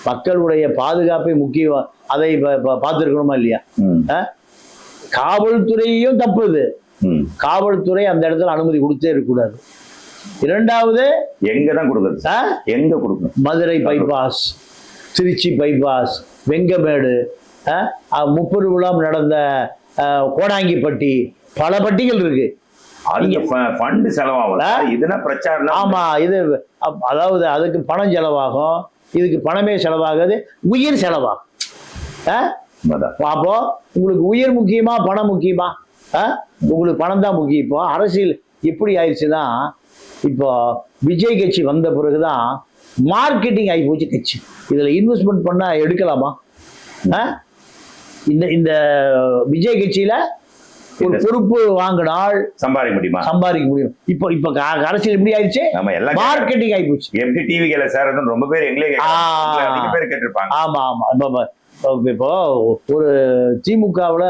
மக்களுடைய பாதுகாப்பை முக்கியம், அதை பார்த்துருக்கணுமா இல்லையா? காவல்துறையும் தப்பு இது. காவல்துறை அந்த இடத்துல அனுமதி கொடுத்தே இருக்கக்கூடாது. இரண்டாவது எங்கதான் கொடுக்குறது? எங்க கொடுக்கணும்? மதுரை பைபாஸ், திருச்சி பைபாஸ், வெங்கமேடு, முப்பது விழாம் நடந்த கோடாங்கிப்பட்டி, பல பட்டிகள் இருக்கு. ஃபண்ட் செலவாகும். இதுனா பிரச்சாரம். ஆமா, இது அதாவது அதுக்கு பணம் செலவாகும், இதுக்கு பணமே செலவாகாது, உயிர் செலவாகும். அப்போ உங்களுக்கு உயிர் முக்கியமா பணம் முக்கியமா? உங்களுக்கு பணம் தான் முக்கியம். இப்போ அரசியல் எப்படி ஆயிடுச்சுன்னா, இப்போ விஜய் கட்சி வந்த பிறகுதான் மார்க்கெட்டிங் ஆகி போச்சு கட்சி. இதுல இன்வெஸ்ட்மெண்ட் பண்ணா எடுக்கலாமா? இந்த விஜய் கட்சியில ஒரு பொறுப்பு வாங்கினால் சம்பாதிக்க முடியுமா? சம்பாதிக்க முடியும். இப்போ அரசியல் எப்படி ஆயிடுச்சு? மார்க்கெட்டிங் ஆகி போச்சு. எப்படி டிவில சார் ரொம்ப பேர் எங்களே கேட்டிருப்பாங்க. ஆமா ஆமா. இப்போ ஒரு திமுகவுல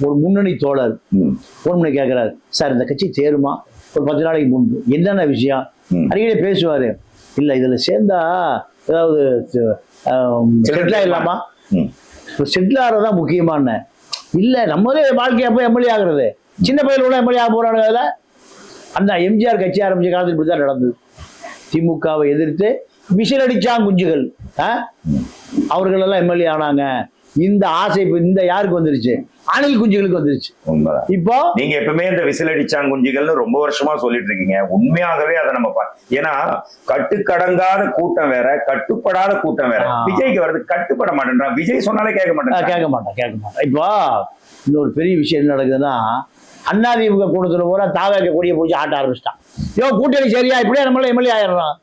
ஒரு முன்னணி தோழர் போன் பண்ணி கேட்கிறாரு, சார் இந்த கட்சி சேருமா? ஒரு 10 நாளைக்கு முன்பு என்னென்ன விஷயம் அடிக்கடி பேசுவாரு. இல்ல இதுல சேர்ந்தா ஏதாவது செட்டில் ஆயிடலாமா? செட்டில் ஆகிறதா முக்கியமான இல்ல, நம்மளே வாழ்க்கையா போய் எம்எல்ஏ ஆகுறது. சின்ன பையன் கூட எம்எல்ஏ ஆக போறாங்க. அதுல அந்த எம்ஜிஆர் கட்சி ஆரம்பிச்ச காலத்தில் இப்படிதான் நடந்தது. திமுகவை எதிர்த்து விசில் அடிச்சாங்க குஞ்சுகள், அவர்கள் எல்லாம் எம்எல்ஏ ஆனாங்க. இந்த ஆசை இப்ப இந்த யாருக்கு வந்துருச்சு? அணில் குஞ்சுகளுக்கு வந்துருச்சு. இப்போ நீங்க எப்பவுமே இந்த விசில் அடிச்சாங்க குஞ்சுகள்னு ரொம்ப வருஷமா சொல்லிட்டு இருக்கீங்க. உண்மையாகவே அதை நம்ம ஏன்னா கட்டுக்கடங்காத கூட்டம் வேற, கட்டுப்படாத கூட்டம் வேற. விஜய்க்கு வருது கட்டுப்பட மாட்டேன்றான். விஜய் சொன்னாலே கேட்க மாட்டேன். இப்போ இன்னொரு பெரிய விஷயம் என்ன நடக்குதுன்னா, அதிமுக கூட்டத்தில் பூரா தாவேக்க கொடியை போச்சு ஆட்ட ஆரம்பிச்சிட்டான். கூட்டணி சரியா இப்படியே நம்மள எம்எல்ஏ ஆயிடுறான்.